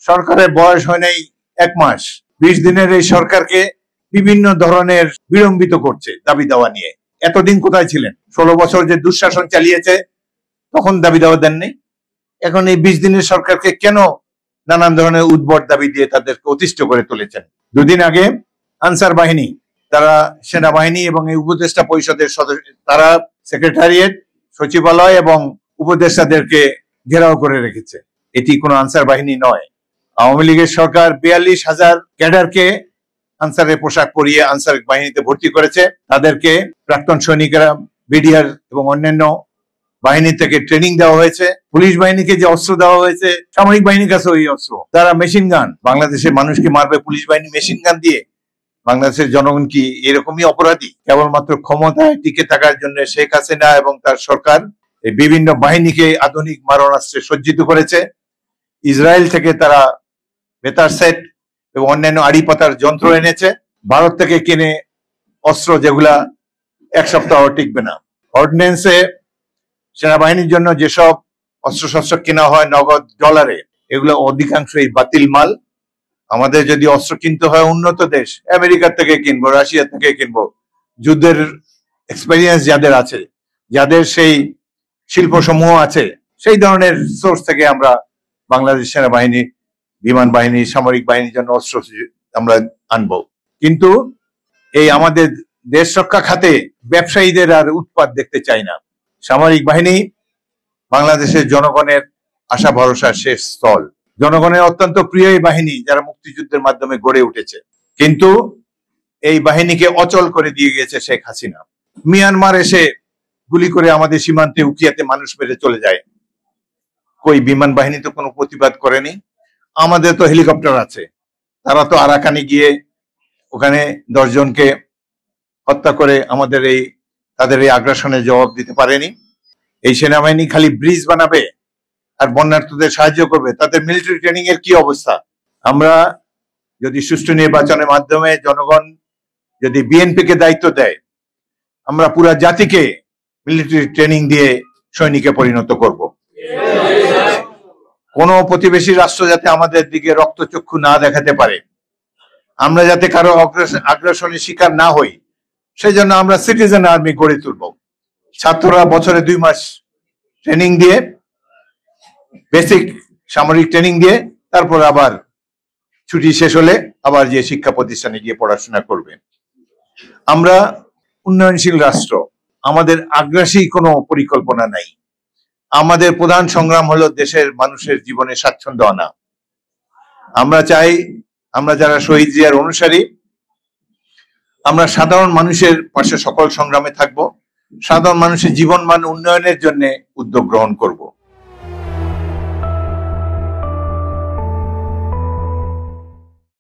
সরকারের বয়স হয় নাই 1 মাস, 20 দিনের এই সরকারকে বিভিন্ন ধরনের বিলম্বিত করছে দাবি দাওয়া নিয়ে। এতদিন কোথায় ছিলেন? 16 বছর যে দুঃশাসন চালিয়েছে তখন দাবি দাওয়া দেননি। এখন এই 20 দিনের সরকারকে কেন নানান ধরনের উদ্ভট দাবি দিয়ে তাদেরকে অতিষ্ঠ করে তুলেছেন? দুদিন আগে আনসার বাহিনী, তারা সেনাবাহিনী এবং এই উপদেষ্টা পরিষদের সদস্য, তারা সেক্রেটারিয়েট, সচিবালয় এবং উপদেষ্টাদেরকে ঘেরাও করে রেখেছে। এটি কোনো আনসার বাহিনী নয়। আওয়ামী লীগের সরকার 42,000 ক্যাডারকে আনসারের পোশাক পরিয়ে আনসার বাহিনীতে ভর্তি করেছে। তাদেরকে প্রাক্তন সৈনিকেরা, বিডিআর এবং অন্যান্য বাহিনী থেকে ট্রেনিং দেওয়া হয়েছে। পুলিশ বাহিনীকে যে অস্ত্র দেওয়া হয়েছে, সামরিক বাহিনীর কাছে ওই অস্ত্র। তারা মেশিন গান, বাংলাদেশের মানুষকে মারবে পুলিশ বাহিনী মেশিন গান দিয়ে। বাংলাদেশের জনগণ কি এরকমই অপরাধী? কেবলমাত্র ক্ষমতায় টিকে থাকার জন্য শেখ হাসিনা এবং তার সরকার এই বিভিন্ন বাহিনীকে আধুনিক মারণাস্ত্রে সজ্জিত করেছে। ইসরায়েল থেকে তারা বেতার সেট এবং অন্যান্য আড়ি পাতার যন্ত্র এনেছে। ভারত থেকে কিনে অস্ত্র যেগুলা 1 সপ্তাহ টিকবে না। অর্ডিন্যান্সে সেনাবাহিনীর জন্য যেসব অস্ত্রশস্ত্র কেনা হয় নগদ ডলারে, এগুলো অধিকাংশই বাতিল মাল। আমাদের যদি অস্ত্র কিনতে হয় উন্নত দেশ, আমেরিকা থেকে কিনবো, রাশিয়া থেকে কিনবো, যুদ্ধের এক্সপেরিয়েন্স যাদের আছে, যাদের সেই শিল্প সমূহ আছে, সেই ধরনের সোর্স থেকে আমরা বাংলাদেশ সেনাবাহিনী, বিমান বাহিনী, সামরিক বাহিনীর জন্য অস্ত্র আমরা আনবো। কিন্তু এই আমাদের দেশ রক্ষা খাতে ব্যবসায়ীদের আর উৎপাত দেখতে চাই না। সামরিক বাহিনী বাংলাদেশের জনগণের আশা ভরসার শেষ স্থল। জনগণের অত্যন্ত প্রিয় এই বাহিনী, যারা মুক্তিযুদ্ধের মাধ্যমে গড়ে উঠেছে। কিন্তু এই বাহিনীকে অচল করে দিয়ে গেছে শেখ হাসিনা। মিয়ানমার এসে গুলি করে আমাদের সীমান্তে উকিয়াতে মানুষ মেরে চলে যায়। কই বিমান বাহিনী তো কোনো প্রতিবাদ করেনি। আমাদের তো হেলিকপ্টার আছে, তারা তো আরাকানে গিয়ে ওখানে 10 জনকে হত্যা করে আমাদের তাদের এই আগ্রাসনের জবাব দিতে পারেনি। এই সেনাবাহিনী খালি ব্রিজ বানাবে আর বন্যার্থদের সাহায্য করবে। তাদের মিলিটারি ট্রেনিং এর কি অবস্থা? আমরা যদি সুষ্ঠু নির্বাচনের মাধ্যমে জনগণ যদি বিএনপি কে দায়িত্ব দেয়, আমরা পুরা জাতিকে মিলিটারি ট্রেনিং দিয়ে সৈনিকে পরিণত করব। কোন প্রতিবেশী রাষ্ট্র যাতে আমাদের দিকে রক্তচক্ষু না দেখাতে পারে, আমরা যাতে কারো আগ্রাসনের শিকার না হই, সেই জন্য আমরা সিটিজেন আর্মি গড়ে তুলব। ছাত্ররা বছরে 2 মাস ট্রেনিং দিয়ে, বেসিক সামরিক ট্রেনিং দিয়ে, তারপর আবার ছুটি শেষ হলে আবার যে শিক্ষা প্রতিষ্ঠানে গিয়ে পড়াশোনা করবে। আমরা উন্নয়নশীল রাষ্ট্র, আমাদের আগ্রাসী কোনো পরিকল্পনা নাই। আমাদের প্রধান সংগ্রাম হলো দেশের মানুষের জীবনে স্বাচ্ছন্দ্য আনা। আমরা চাই, আমরা যারা শহীদ জিয়ার অনুসারী, আমরা সাধারণ মানুষের পাশে সকল সংগ্রামে থাকব, সাধারণ মানুষের জীবন মান উন্নয়নের জন্য উদ্যোগ গ্রহণ করব।